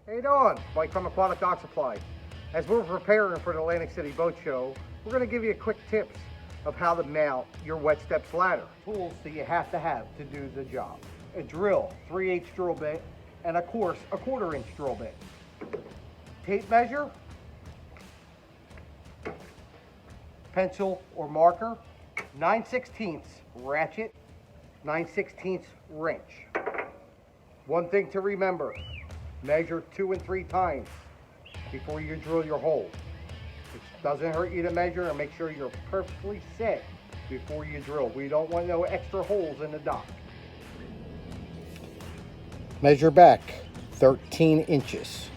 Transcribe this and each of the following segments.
How you doing? Mike from Aquatic Dock Supply. As we're preparing for the Atlantic City Boat Show, we're going to give you quick tips of how to mount your Wet Steps ladder. Tools that you have to do the job. A drill, 3/8 drill bit, and of course, a 1/4 inch drill bit. Tape measure, pencil or marker, 9/16 ratchet, 9/16 wrench. One thing to remember, measure 2 and 3 times before you drill your hole. It doesn't hurt you to measure and make sure you're perfectly set before you drill. We don't want no extra holes in the dock. Measure back 13 inches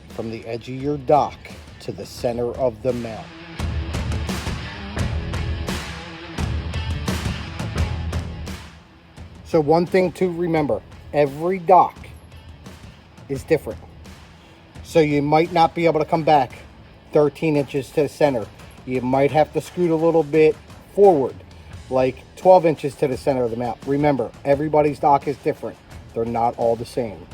from the edge of your dock to the center of the mount. So one thing to remember, every dock is different. So you might not be able to come back 13 inches to the center. You might have to scoot a little bit forward, like 12 inches to the center of the mount. Remember, everybody's dock is different. They're not all the same.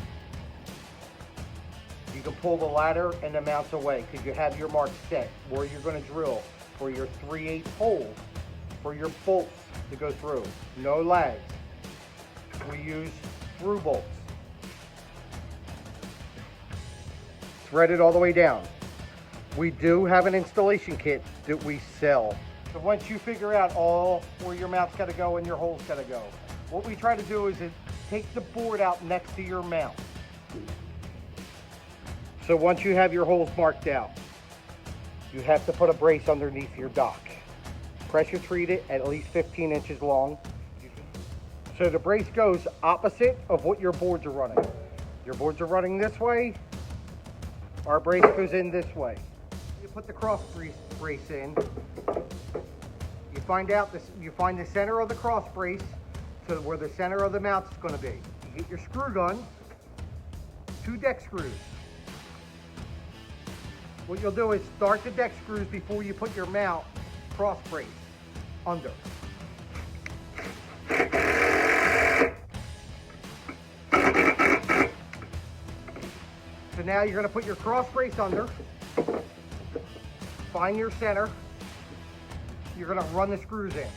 You can pull the ladder and the mounts away because you have your mark set where you're going to drill for your 3/8 holes for your bolts to go through. No lags. We use through bolts. Threaded all the way down. We do have an installation kit that we sell. So once you figure out all where your mount's got to go and your hole's got to go, what we try to do is take the board out next to your mount. So once you have your holes marked out, you have to put a brace underneath your dock. Pressure treat it at least 15 inches long. So the brace goes opposite of what your boards are running. Your boards are running this way, our brace goes in this way. You put the cross brace in, you find the center of the cross brace to where the center of the mount is going to be. You get your screw gun, 2 deck screws. What you'll do is start the deck screws before you put your mount cross brace under. So now you're going to put your cross brace under, find your center, you're going to run the screws in.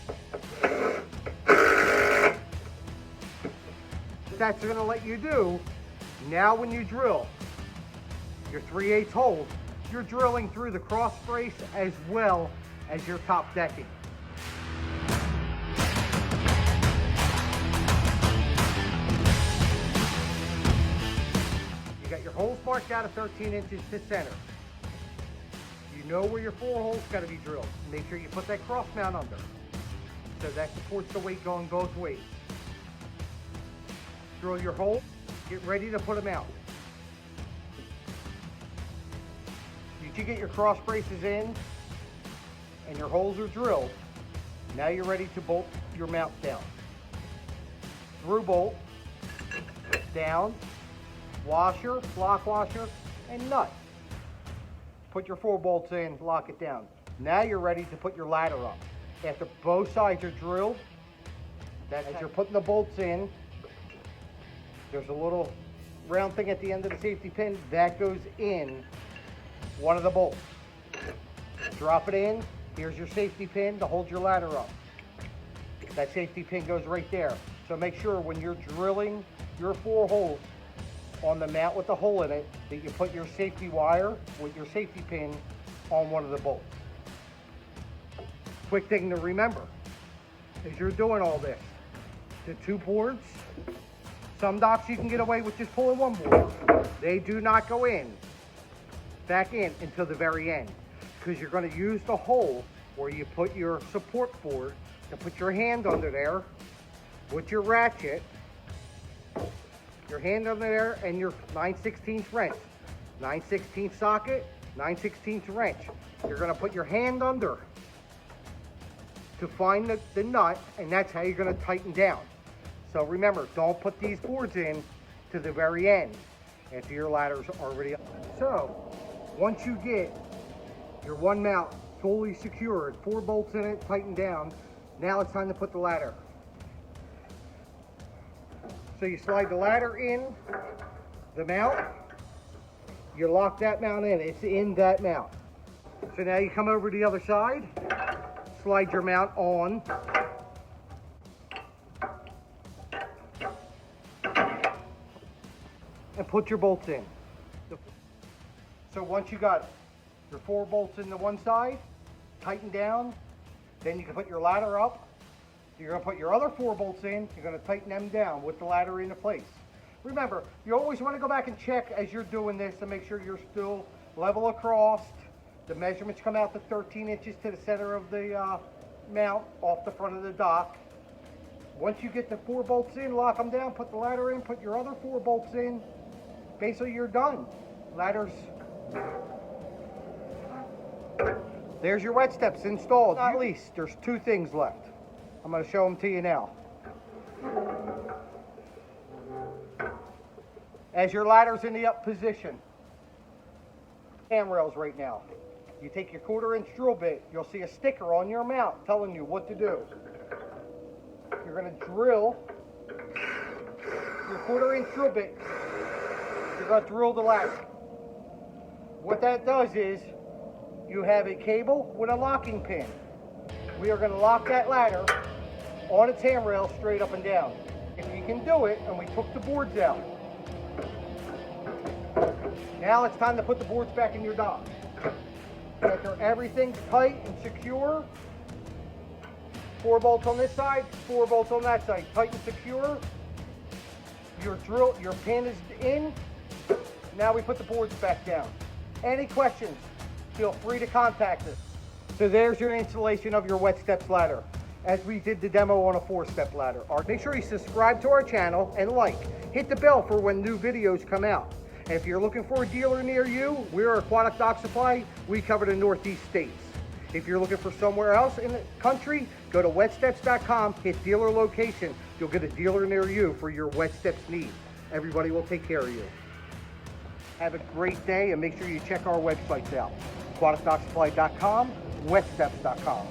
That's going to let you do, now when you drill your 3/8 holes, you're drilling through the cross brace as well as your top decking. You got your holes marked out at 13 inches to center. You know where your 4 holes got to be drilled. Make sure you put that cross mount under so that supports the weight going both ways. Drill your hole, get ready to put them out. You get your cross braces in and your holes are drilled. Now you're ready to bolt your mount down. Through bolt, down, washer, lock washer, and nut. Put your 4 bolts in, lock it down. Now you're ready to put your ladder up. After both sides are drilled, as you're putting the bolts in, there's a little round thing at the end of the safety pin that goes in one of the bolts. Drop it in. Here's your safety pin to hold your ladder up. That safety pin goes right there. So make sure when you're drilling your 4 holes on the mount with the hole in it that you put your safety wire with your safety pin on one of the bolts. Quick thing to remember as you're doing all this, the 2 boards, some docks you can get away with just pulling 1 board. They do not go back in until the very end, because you're going to use the hole where you put your support board to put your hand under there with your ratchet, your hand under there, and your 9/16 wrench. 9/16 socket, 9/16 wrench. You're going to put your hand under to find the nut, and that's how you're going to tighten down. So remember, don't put these boards in to the very end after your ladder's already up. So once you get your 1 mount fully secured, 4 bolts in it, tightened down, now it's time to put the ladder. So you slide the ladder in, the mount, You lock that mount in. It's in that mount. So now you come over to the other side, slide your mount on, and put your bolts in. So once you got your 4 bolts in the one side, tighten down, then you can put your ladder up. You're going to put your other 4 bolts in, you're going to tighten them down with the ladder into place. Remember, you always want to go back and check as you're doing this to make sure you're still level across. The measurements come out to 13 inches to the center of the mount off the front of the dock. Once you get the 4 bolts in, lock them down, put the ladder in, put your other 4 bolts in. Basically, you're done. Ladders. There's your wet steps installed. At least, there's 2 things left. I'm going to show them to you now. As your ladder's in the up position, handrails right now. You take your 1/4-inch drill bit, you'll see a sticker on your mount telling you what to do. You're going to drill your 1/4-inch drill bit. You're going to drill the ladder. What that does is you have a cable with a locking pin. We are going to lock that ladder on its handrail straight up and down. If you can do it, and we took the boards out. Now it's time to put the boards back in your dock. After everything's tight and secure, 4 bolts on this side, 4 bolts on that side, tight and secure. Your pin is in. Now we put the boards back down. Any questions, feel free to contact us. So there's your installation of your wet steps ladder, as we did the demo on a 4-step ladder. Make sure you subscribe to our channel and like. Hit the bell for when new videos come out. And if you're looking for a dealer near you, we're Aquatic Dock Supply. We cover the Northeast states. If you're looking for somewhere else in the country, go to wetsteps.com, hit dealer location. You'll get a dealer near you for your wet steps needs. Everybody will take care of you. Have a great day, and make sure you check our websites out. aquaticdocksupply.com, wetsteps.com.